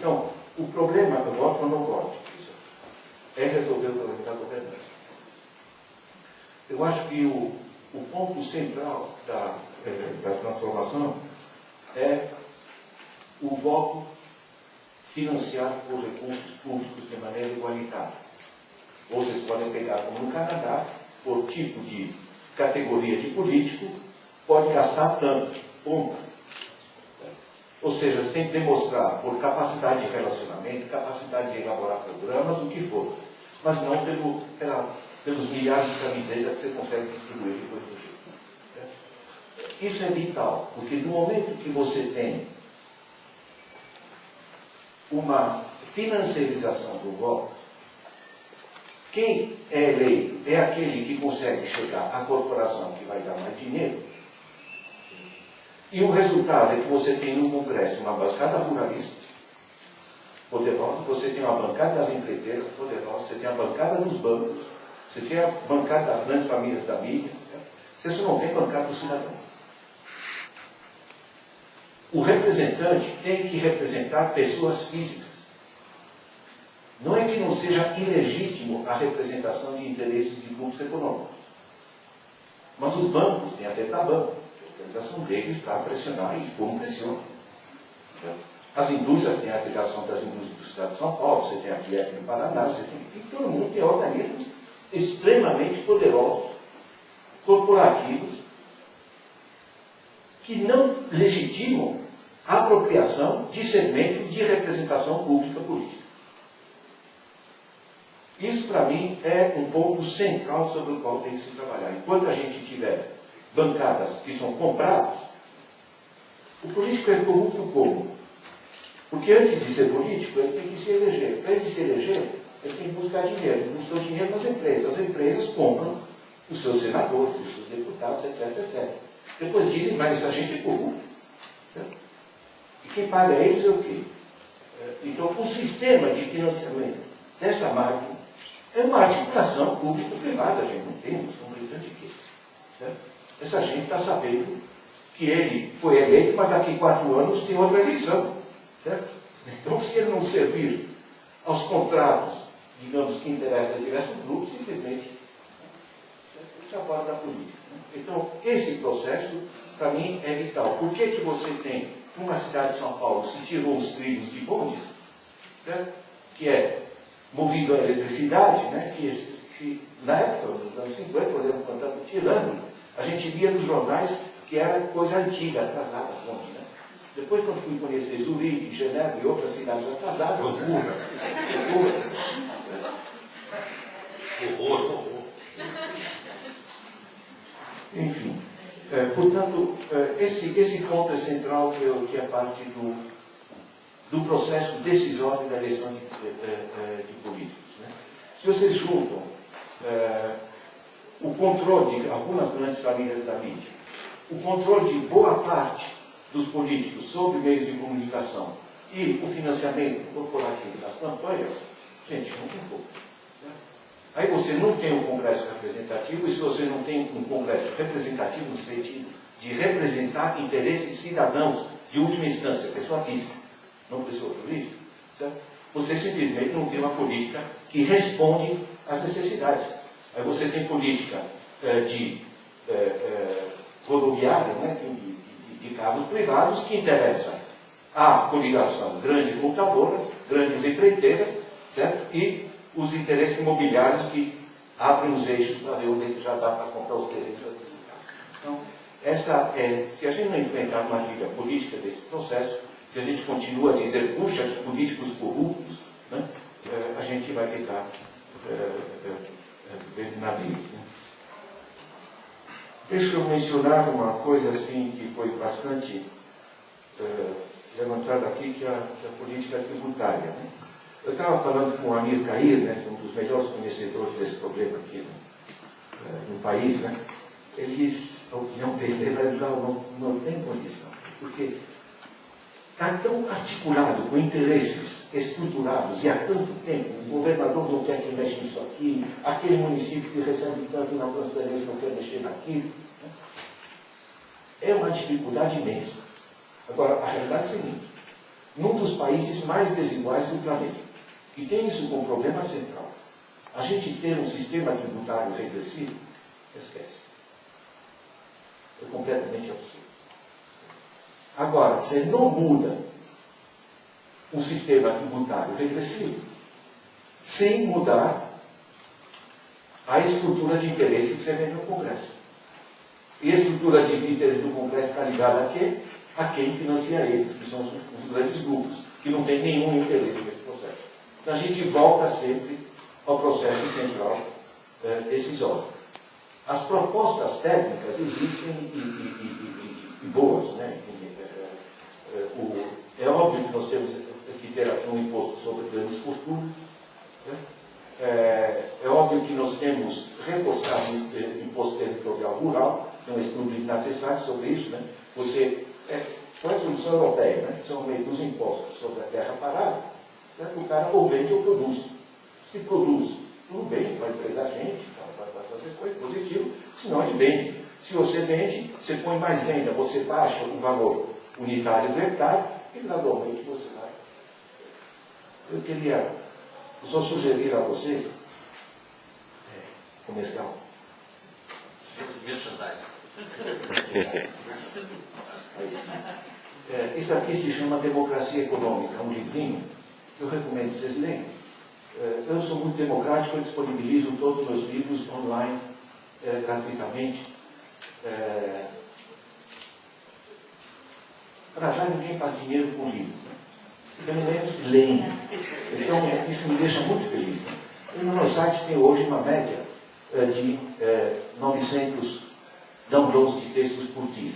Então, o problema do voto ou não voto é resolver o problema da governança. Eu acho que o ponto central da transformação é o voto financiado por recursos públicos de maneira igualitária. Vocês podem pegar, como no Canadá, por tipo de categoria de político, pode gastar tanto, ponto. Ou seja, você tem que demonstrar por capacidade de relacionamento, capacidade de elaborar programas, o que for. Mas não pelos milhares de camisetas que você consegue distribuir depois do jeito. Isso é vital, porque no momento que você tem uma financiarização do voto, quem é eleito é aquele que consegue chegar à corporação que vai dar mais dinheiro, e o resultado é que você tem no Congresso uma bancada ruralista poderosa, você tem uma bancada das empreiteiras poderosa, você tem a bancada dos bancos, você tem a bancada das grandes famílias da mídia, você só não tem bancada do cidadão. O representante tem que representar pessoas físicas. Não é que não seja ilegítimo a representação de interesses de grupos econômicos. Mas os bancos têm a ver da banca. A organização deles para pressionar e como pressiona. As indústrias têm a Federação das Indústrias do Estado de São Paulo, você tem a FIEP no Paraná, você tem todo mundo tem organismos extremamente poderosos, corporativos, que não legitimam a apropriação de segmentos de representação pública política. Isso, para mim, é um ponto central sobre o qual tem que se trabalhar. Enquanto a gente tiver bancadas que são compradas, o político é corrupto como? Porque antes de ser político, ele tem que se eleger. Para ele se eleger, ele tem que buscar dinheiro. Ele busca dinheiro nas empresas. As empresas compram os seus senadores, os seus deputados, etc, etc. Depois dizem, mas essa gente é corrupta. E quem paga eles é o quê? Então, o sistema de financiamento dessa máquina é uma articulação público-privada. A gente não tem noção de quê. Essa gente está sabendo que ele foi eleito, mas daqui 4 anos tem outra eleição. Certo? Então, se ele não servir aos contratos, digamos, que interessam a diversos grupos, simplesmente está fora da política. Então, esse processo, para mim, é vital. Por que você tem, numa cidade de São Paulo, se tirou os trilhos de bondes, certo? Que é movido a eletricidade, né? que na época, nos anos 50, eu lembro quando estava tirando, a gente via nos jornais que era coisa antiga, atrasada, bonde, né? Depois, quando fui conhecer Zurique, Genebra e outras cidades atrasadas, enfim, portanto, esse ponto é central, que é parte do processo decisório da eleição de políticos. Né? Se vocês juntam o controle de algumas grandes famílias da mídia, o controle de boa parte dos políticos sobre meios de comunicação e o financiamento corporativo das campanhas, gente, não tem como. Certo? Aí você não tem um congresso representativo, e se você não tem um congresso representativo no sentido de representar interesses cidadãos de última instância, pessoa física, não pessoa política, certo? Você simplesmente não tem uma política que responde às necessidades. Aí você tem política rodoviária, né, de carros privados, que interessa a coligação grandes montadoras, grandes empreiteiras, certo? E os interesses imobiliários que abrem os eixos para ver onde já dá para comprar os terrenos. Então, se a gente não enfrentar uma briga política desse processo, se a gente continua a dizer, puxa, políticos corruptos, né, a gente vai ficar na briga. Né? Deixa eu mencionar uma coisa assim que foi bastante levantada aqui, que é a política tributária. Né? Eu estava falando com o Amir Cair, né, um dos melhores conhecedores desse problema aqui no país, né? Ele diz, a opinião dele, mas não tem condição, porque está tão articulado com interesses estruturados e há tanto tempo, o governador não quer que mexa nisso aqui, aquele município que recebe tanto na transferência não quer mexer naquilo. É uma dificuldade imensa. Agora, a realidade é a seguinte, num dos países mais desiguais do planeta. E tem isso como problema central. A gente ter um sistema tributário regressivo, esquece. É completamente absurdo. Agora, você não muda um sistema tributário regressivo sem mudar a estrutura de interesse que você vê no Congresso. E a estrutura de interesse do Congresso está ligada a quê? A quem financia eles, que são os grandes grupos, que não têm nenhum interesse nesse processo. Então a gente volta sempre ao processo central decisório. As propostas técnicas existem e boas, né? É óbvio que nós temos que ter aqui um imposto sobre grandes fortunas, né? É óbvio que nós temos reforçado o imposto territorial rural, tem um estudo necessário sobre isso, né? Com a resolução europeia, né? São meio dos impostos sobre a terra parada, né? O cara ou vende ou produz. Se produz, tudo bem, vai empregar gente, vai fazer coisa positiva, senão ele vende. Se você vende, você põe mais venda, você baixa o valor unitário do hectare e gradualmente você vai. Eu só sugerir a vocês, comercial. Isso aqui se chama Democracia Econômica, um livrinho que eu recomendo que vocês leiam. Eu sou muito democrático, eu disponibilizo todos os meus livros online gratuitamente. Para já ninguém faz dinheiro com livro. Pelo menos leem. Então, isso me deixa muito feliz. E no meu site tem hoje uma média de 900 downloads de textos por dia.